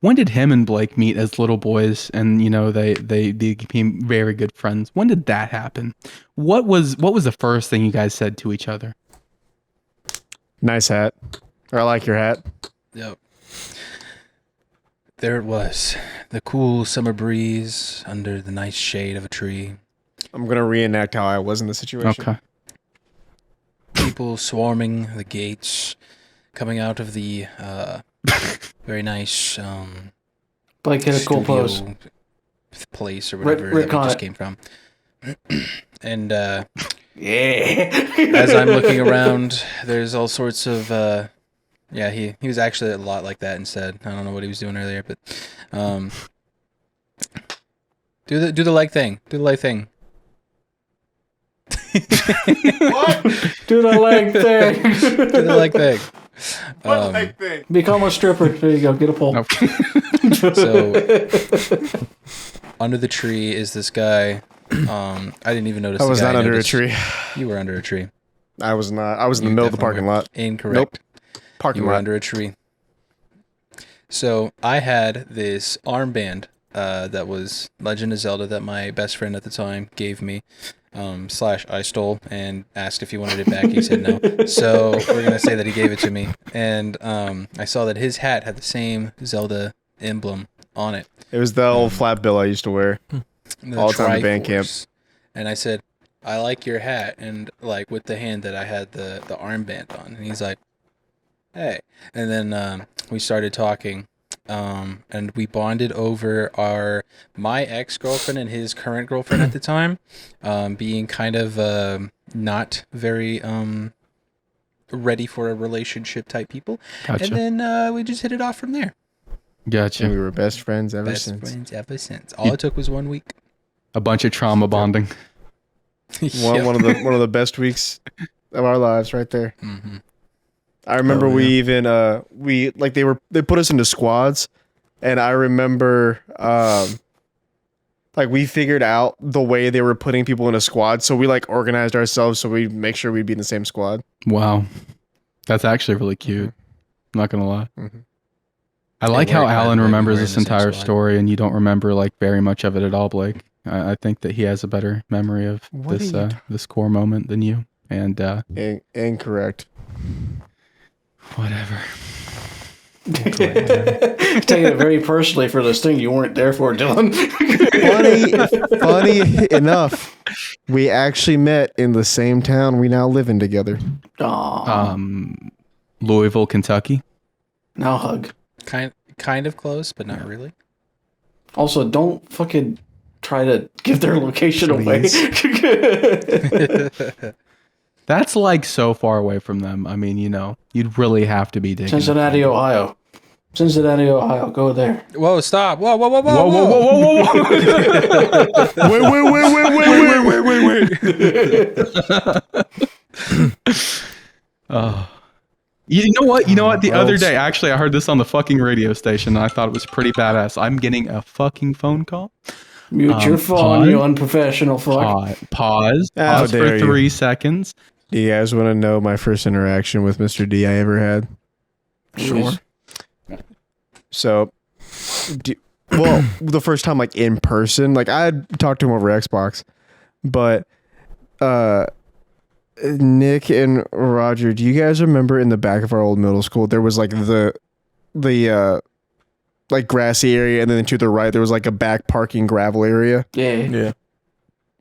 When did him and Blake meet as little boys and, you know, they became very good friends? When did that happen? What was the first thing you guys said to each other? Nice hat. I like your hat. Yep. There it was, the cool summer breeze under the nice shade of a tree. I'm gonna reenact how I was in the situation. Okay. People swarming the gates, coming out of the very nice Blake hit a cool pose. studio place or whatever Rick that we on just it. came from. And Yeah. as I'm looking around, there's all sorts of yeah, he was actually a lot like that instead. I don't know what he was doing earlier, but do the leg thing. Do the leg thing. What? Do the leg thing. Do the leg thing. What leg thing? Become a stripper. There you go. Get a pole. Nope. So under the tree is this guy. I didn't even notice. I the was guy. not I under a noticed tree. You were under a tree. I was not. I was in the You middle of the definitely parking were. lot. Incorrect. Parking You were lot. under a tree. So I had this armband that was Legend of Zelda that my best friend at the time gave me. Slash I stole and asked if he wanted it back. He said no. So we're gonna say that he gave it to me. And I saw that his hat had the same Zelda emblem on it. It was the old flat bill I used to wear. The All the time at band camp. Triforce. And I said, I like your hat, and like with the hand that I had the armband on. And he's like, hey. And then we started talking. And we bonded over my ex-girlfriend and his current girlfriend at the time, being kind of not very ready for a relationship type people. Gotcha. And then we just hit it off from there. And Gotcha. we were best friends ever Best since. friends ever since. All it took was 1 week. A bunch of trauma bonding. One of the best weeks of our lives, right there. Mm-hmm. I remember Oh, yeah. we even they put us into squads, and I remember like we figured out the way they were putting people in a squad, so we like organized ourselves so we make sure we'd be in the same squad. Wow. That's actually really cute. I'm not gonna lie. Mhm. I like how worked, by the Alan way, we remembers were in this the same entire squad. story and you don't remember like very much of it at all, Blake. I think that he has a better memory of What this are you this core moment than you. And Incorrect. whatever. Taking it very personally for this thing you weren't there for, Dylan. Funny enough, we actually met in the same town we now live in together. Aw. Louisville, Kentucky. Now hug. Kind of close, but not really. Also, don't fucking try to give their location Please. away. That's like so far away from them. I mean, you know, you'd really have to be digging. Cincinnati, Ohio. Cincinnati, Ohio. Go there. Whoa! Stop! Whoa! Whoa! Whoa! Whoa, whoa, whoa, whoa, whoa, whoa. You know what? The Well, other day, actually, I heard this on the fucking radio station, and I thought it was pretty badass. I'm getting a fucking phone call. Mute your phone, pause. you unprofessional fuck. Pause How for dare you. 3 seconds. Do you guys want to know my first interaction with Mr. D I ever had? Sure. So, the first time like in person, like I had talked to him over Xbox, but Nick and Roger, do you guys remember in the back of our old middle school there was like the like grassy area, and then to the right there was like a back parking gravel area? Yeah. Yeah.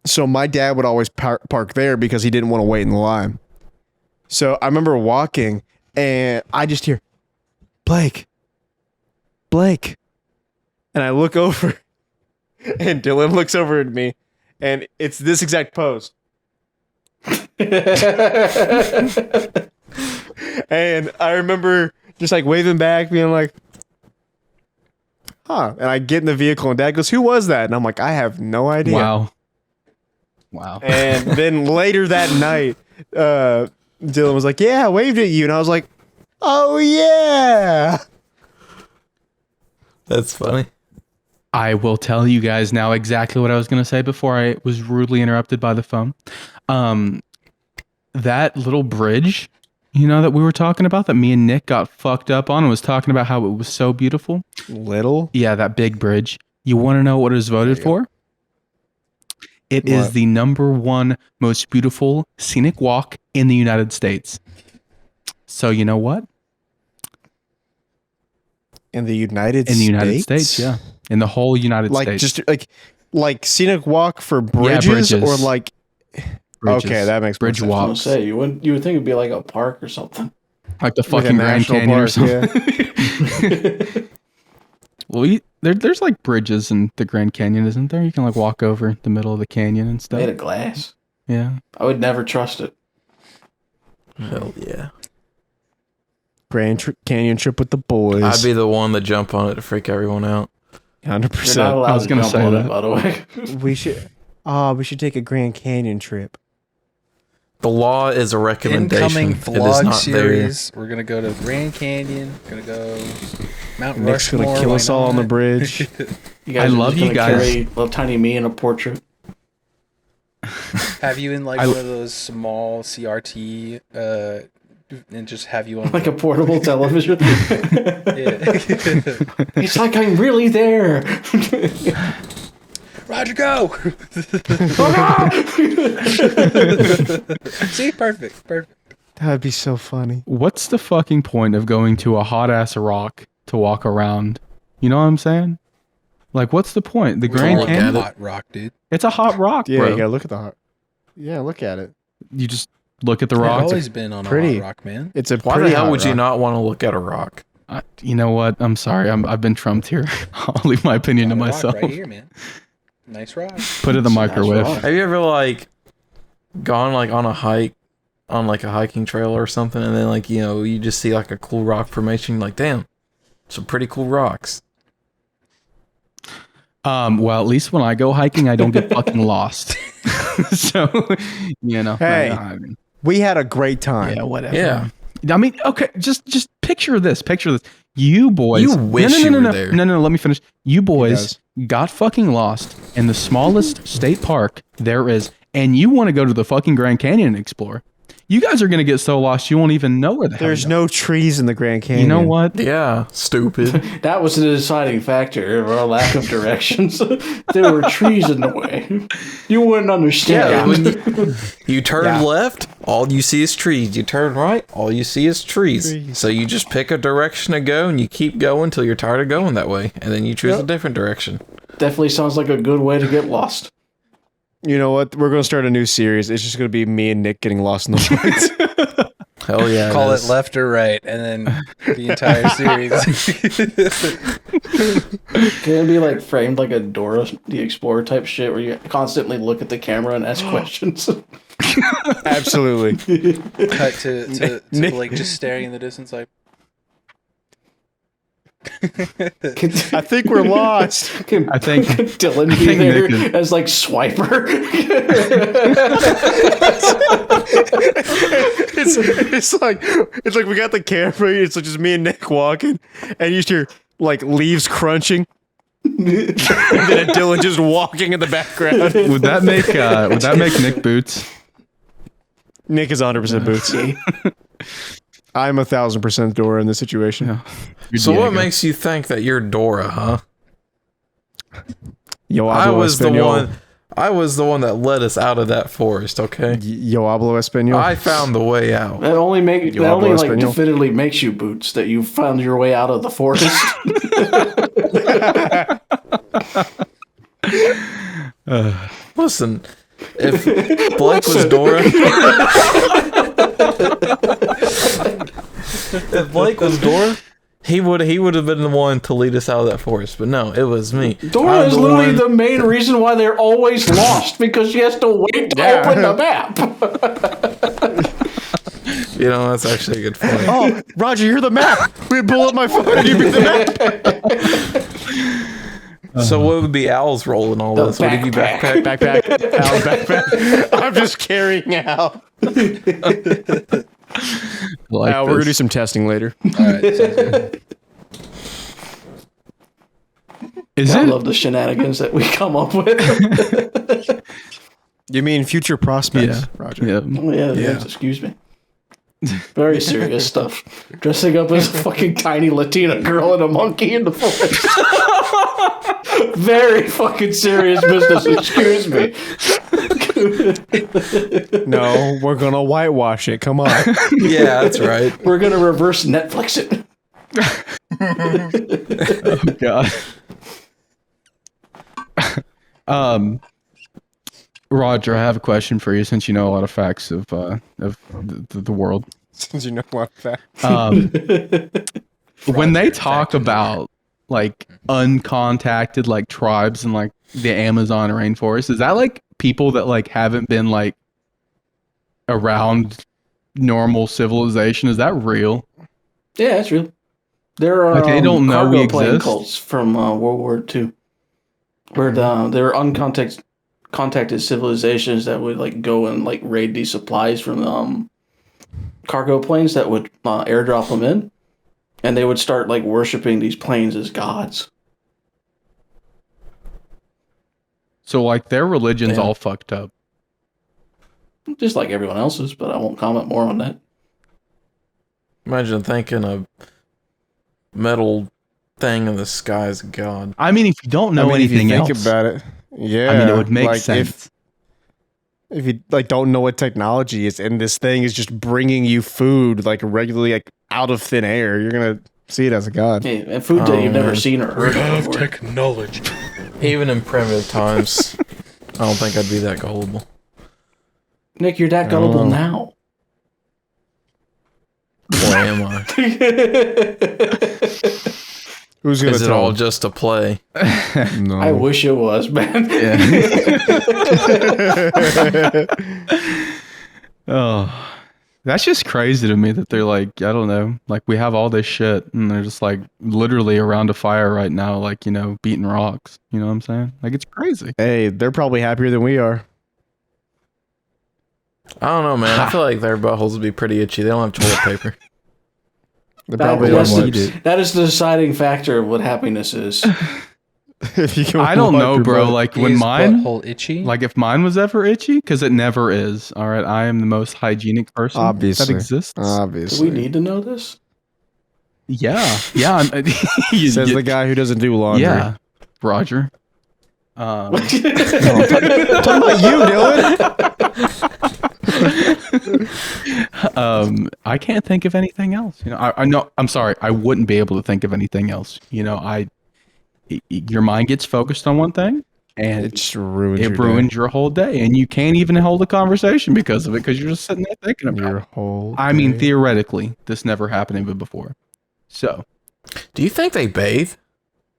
So my dad would always park there because he didn't want to wait in the line. So I remember walking and I just hear, Blake. And I look over and Dylan looks over at me and it's this exact pose. And I remember just like waving back, being like, huh. And I get in the vehicle and Dad goes, who was that? And I'm like, I have no idea. Wow. And then later that night, Dylan was like, yeah, I waved at you. And I was like, oh, yeah. That's funny. I will tell you guys now exactly what I was going to say before I was rudely interrupted by the phone. That little bridge, that we were talking about, that me and Nick got fucked up on and was talking about how it was so beautiful. Little? Yeah, that big bridge. You want to know what it was voted for? It is What? the #1 most beautiful scenic walk in the United States. So you know what? In the United States, yeah. In the whole United States. Just like scenic walk for bridges, bridges. or like Bridges. Okay, that makes more Bridge sense. I was walks. gonna say you would think it'd be like a park or something. Like the Like a fucking Grand national Canyon or park, something. Well, there's like bridges in the Grand Canyon, isn't there? You can like walk over the middle of the canyon and stuff. Made of glass. Yeah. I would never trust it. Hell yeah. Canyon trip with the boys. I'd be the one to jump on it to freak everyone out. 100%. You're not allowed I was to gonna jump say on that. it, by the way. We should take a Grand Canyon trip. The law is a recommendation. Incoming It is vlog not series. We're gonna go to Grand Canyon. Gonna go Mount Nick's Rushmore. gonna kill why us all on the not? bridge. You guys I are love just you gonna guys. carry little tiny me in a portrait. Have you in like one of those small CRT, and just have you on Like a portable television. Yeah. It's like I'm really there. Roger, go. See, perfect. That'd be so funny. What's the fucking point of going to a hot ass rock to walk around? You know what I'm saying? Like, what's the point? The Grand look at Canyon? it. Hot rock, dude. It's a hot rock, Yeah, bro. you gotta look at the heart. Yeah, look at it. You just look at the I've rock. always been on pretty- a hot rock, man. It's a Why pretty the hell hot would you rock. not want to look at a rock? You know what? I'm sorry. I've been trumped here. I'll leave my opinion to Got a rock myself. right here, man. Nice rock. Put it in the microwave. rock. Have you ever like gone like on a hike on like a hiking trail or something, and then like you just see like a cool rock formation, like damn, some pretty cool rocks. Well, at least when I go hiking, I don't get fucking lost. So, Hey. I mean, We had a great time. yeah, whatever. Yeah. I mean, okay, just picture this. You boys. You wish no, you no, were no, there. No, let me finish. You boys does. got fucking lost in the smallest state park there is, and you want to go to the fucking Grand Canyon and explore. You guys are going to get so lost you won't even know where the hell There's you are. no trees in the Grand Canyon. You know what? Yeah, stupid. That was the deciding factor of our lack of directions. There were trees in the way. You wouldn't understand. You turn left, all you see is trees. You turn right, all you see is trees. So you just pick a direction to go, and you keep going until you're tired of going that way, and then you choose a different direction. Definitely sounds like a good way to get lost. You know what? We're gonna start a new series. It's just gonna be me and Nick getting lost in the woods. Hell yeah! Call it is. left or right, and then the entire series. Can it be like framed like a Dora the Explorer type shit where you constantly look at the camera and ask questions? Absolutely. Cut to Nick- like just staring in the distance, like I think we're lost. I think Dylan be think there Nick is- as like swiper. It's like we got the camera. It's like just me and Nick walking, and you just hear like leaves crunching, and then Dylan just walking in the background. would that make Nick Boots? Nick is 100% boots. I'm 1,000% Dora in this situation. Yeah. You're So what Diego. makes you think that you're Dora, huh? Yo I hablo was the español. one. I was the one that led us out of that forest. Okay, Yo hablo español. I found the way out. That only hablo like español? definitively makes you Boots that you found your way out of the forest. Listen, if Blake was Dora, if Blake was Dora, he would have been the one to lead us out of that forest. But no, it was me. Dora I'm is the literally one- the main reason why they're always lost because she has to wait to open the map. You know, that's actually a good point. Oh, Roger, you're the map. We pull up my phone. You be the map. So what would be Al's role in all The this? Would he be backpack. backpack? Backpack. Al, backpack. I'm just carrying Al. Like Al, we're gonna do this. some testing later. all right, sounds good. Is I it? love the shenanigans that we come up with. You mean future prospects, Yeah. Roger? Yeah. Oh, yeah, excuse me. Very serious stuff. Dressing up as a fucking tiny Latina girl and a monkey in the forest. Very fucking serious business, excuse me. No, we're gonna whitewash it. Come on. Yeah, that's right. We're gonna reverse Netflix it. Oh God. Roger, I have a question for you since you know a lot of facts of the world. Since you know what that. When they Roger, talk fact about like uncontacted like tribes in like the Amazon rainforest, is that like people that like haven't been like around normal civilization? Is that real? Yeah, that's real. There are Like they don't know we cargo plane exist? cults from World War II, where there are contacted civilizations that would like go and like raid these supplies from cargo planes that would airdrop them in, and they would start like worshiping these planes as gods. So like their religion's Yeah. all fucked up. Just like everyone else's, but I won't comment more on that. Imagine thinking a metal thing in the sky is God. I mean, if you don't know anything if you think else, about it, yeah. I mean, it would make like, sense. If you like don't know what technology is, and this thing is just bringing you food like regularly, like out of thin air, you're gonna see it as a god. Yeah, and food that you've never man. seen or heard of before. technology. Even in primitive times, I don't think I'd be that gullible. Nick, you're that gullible Oh. now. Boy, am I. Who's gonna Is it tell? all just a play? No. I wish it was, man. Oh, that's just crazy to me that they're like, I don't know, like we have all this shit and they're just like literally around a fire right now, like, you know, beating rocks. You know what I'm saying? Like it's crazy. Hey, they're probably happier than we are. I don't know, man. I feel like their buttholes would be pretty itchy. They don't have toilet paper. They probably That's don't the- want that is the deciding factor of what happiness is. if you can I don't wipe know, your bro. butt. Like when Is mine, butthole itchy? like if mine was ever itchy, because it never is. All right, I am the most hygienic person Obviously. that exists. Do Obviously. we need to know this? Yeah, yeah. Says the guy who doesn't do laundry. Yeah, Roger. Talking about you, Dylan. I can't think of anything else. You know, I know. I'm sorry. I wouldn't be able to think of anything else. You know, your mind gets focused on one thing, and It just ruins it your ruins your whole day, and you can't even hold a conversation because of it, because you're just sitting there thinking day. about Your it. whole I mean, day. theoretically, this never happened even before. So, Do you think they bathe?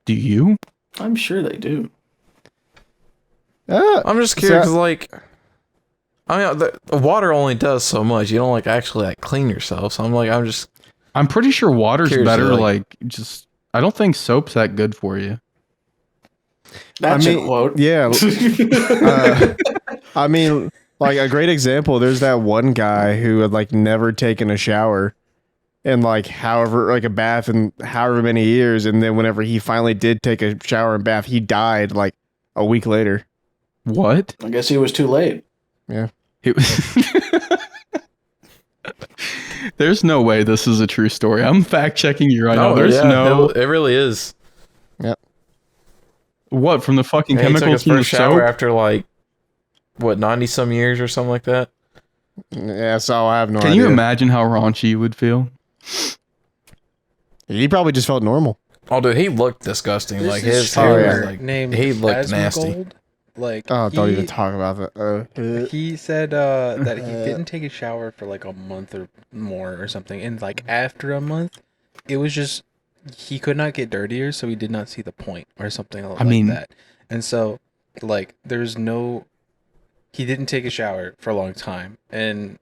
do you? I'm sure they do. I'm just curious, 'cause, like, I mean, the water only does so much. You don't like actually like clean yourself. So I'm pretty sure water's Seriously, better. like- Like, just I don't think soap's that good for you. That's I a mean, quote. Yeah. I mean, like a great example, there's that one guy who had like never taken a shower in like however like a bath in however many years, and then whenever he finally did take a shower and bath, he died like a week later. What? I guess he was too late. It was There's no way this is a true story. I'm fact checking you right now. There's it really is. what from the fucking Yeah, he took chemicals his from the first shower soap. after like what 90 some years or something like that. Yeah, so I have no Can idea. you imagine how raunchy you would feel? He probably just felt normal. Oh, dude, he looked disgusting. This Like is his hair yeah. was like named he looked nasty. Asmongold. Like, Oh, don't even talk about that. He said that he didn't take a shower for like a month or more or something, and like after a month, it was just he could not get dirtier, so he did not see the point or something like mean- that. And so, like, he didn't take a shower for a long time, and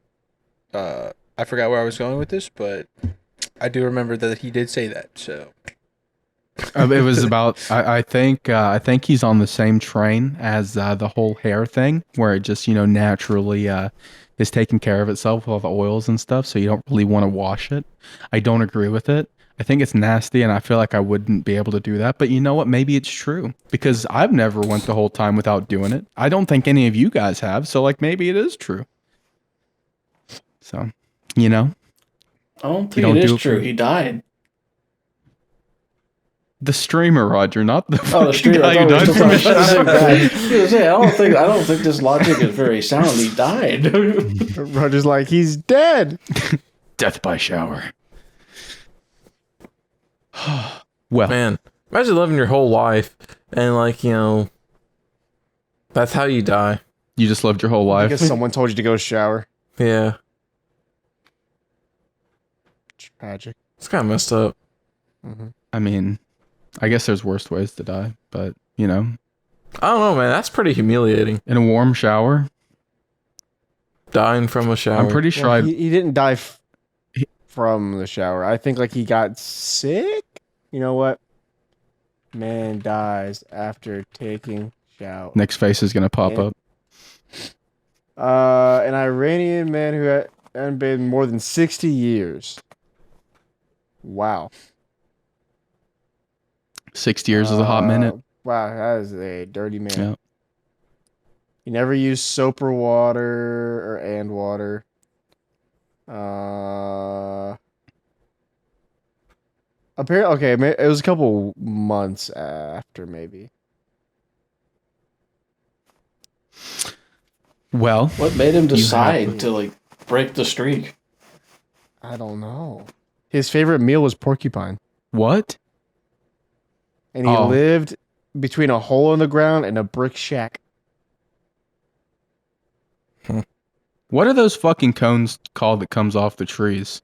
I forgot where I was going with this, but I do remember that he did say that. So It was about. I think he's on the same train as the whole hair thing, where it just naturally is taking care of itself with all the oils and stuff. So you don't really want to wash it. I don't agree with it. I think it's nasty, and I feel like I wouldn't be able to do that. But you know what? Maybe it's true because I've never went the whole time without doing it. I don't think any of you guys have. So like maybe it is true. So, I don't think don't it do is it for- true. He died. The streamer, Roger, not the Oh, the streamer. guy who died from a shower. I don't think this logic is very sound. He died. Roger's like, he's dead. Death by shower. Well, Man, imagine living your whole life and like, you know, that's how you die. you just lived your whole life. Because someone told you to go shower. Yeah. Tragic. It's kind of messed up. I mean, I guess there's worse ways to die, but you know, I don't know, man. That's pretty humiliating. in a warm shower. Dying from a shower. I'm pretty sure Well, I'd he didn't die from the shower. I think like he got sick. You know what? Man dies after taking shower. Nick's face is gonna pop Yeah. up. An Iranian man who hadn't been more than 60 years. Wow. 60 years is a hot minute. Wow, that is a dirty man. Yeah. He never used soap or water and water. Apparently, okay, it was a couple months after, maybe. Well, What made him have decide to like break the streak? I don't know. His favorite meal was porcupine, what? and he Oh. lived between a hole in the ground and a brick shack. What are those fucking cones called that comes off the trees?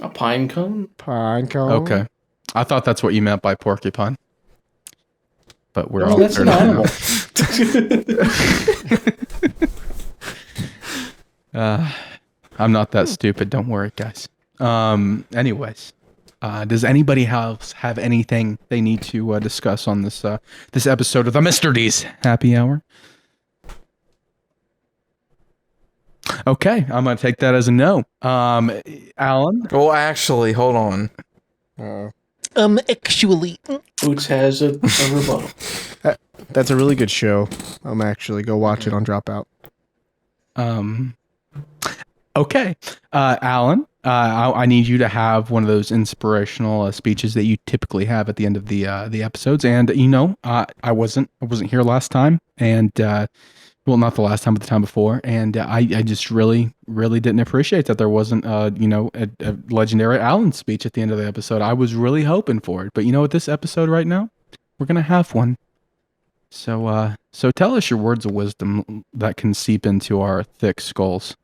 A pine cone? Pine cone. Okay. I thought that's what you meant by porcupine. But we're No, all that's an clear now. animal. I'm not that stupid. Don't worry, guys. Anyways, does anybody else have anything they need to discuss on this this episode of the Mr.D's Happy Hour? Okay, I'm gonna take that as a no. Alan, Well, actually, hold on. Actually. Boots has a rebuttal. That's a really good show. I'm actually go watch it on Dropout. okay, Alan, I need you to have one of those inspirational speeches that you typically have at the end of the episodes. And you know, I wasn't here last time, and well, not the last time, but the time before, and I just really didn't appreciate that there wasn't you know, a legendary Alan speech at the end of the episode. I was really hoping for it, but you know what? This episode right now, we're gonna have one. So tell us your words of wisdom that can seep into our thick skulls.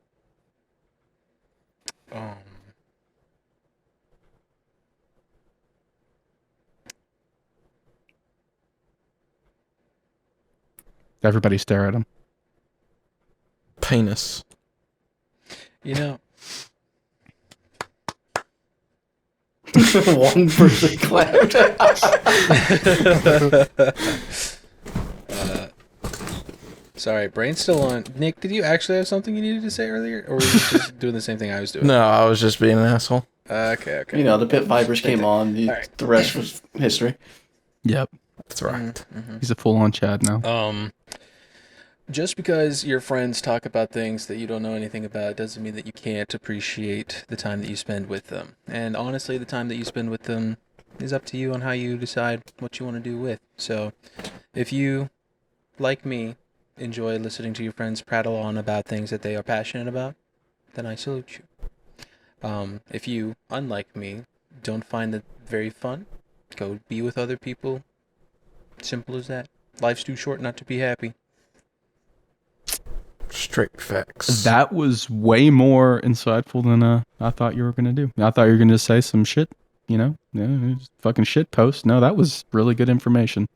Everybody stare at him. Penis. You know, One person clapped. sorry, brain's still on. Nick, did you actually have something you needed to say earlier? Or were you just doing the same thing I was doing? No, I was just being an asshole. Okay. You know, the pit vipers came on. Alright. The rest was history. Yep, That's right. he's a full-on Chad now. Just because your friends talk about things that you don't know anything about doesn't mean that you can't appreciate the time that you spend with them. And honestly, the time that you spend with them is up to you on how you decide what you want to do with. So, if you, like me, enjoy listening to your friends prattle on about things that they are passionate about, then I salute you. If you, unlike me, don't find it very fun, go be with other people. Simple as that. Life's too short not to be happy. Straight facts. That was way more insightful than I thought you were gonna do. I thought you were gonna say some shit, you know, just fucking shit post. No, that was really good information.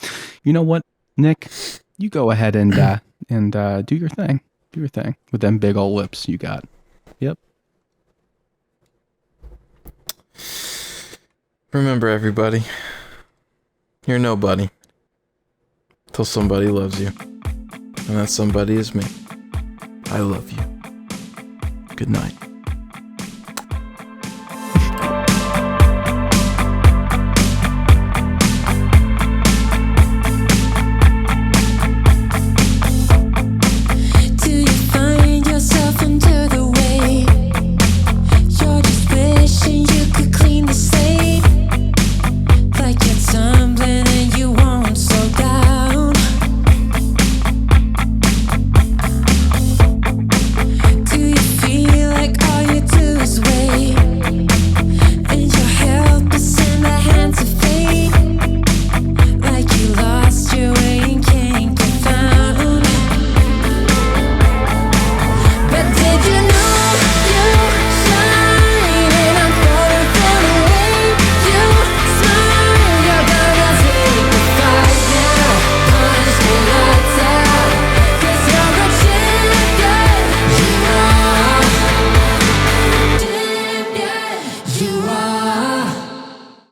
You know what, Nick? You go ahead and do your thing. Do your thing with them big old lips you got. Yep. Remember, everybody, you're nobody till somebody loves you, and that somebody is me. I love you. Good night.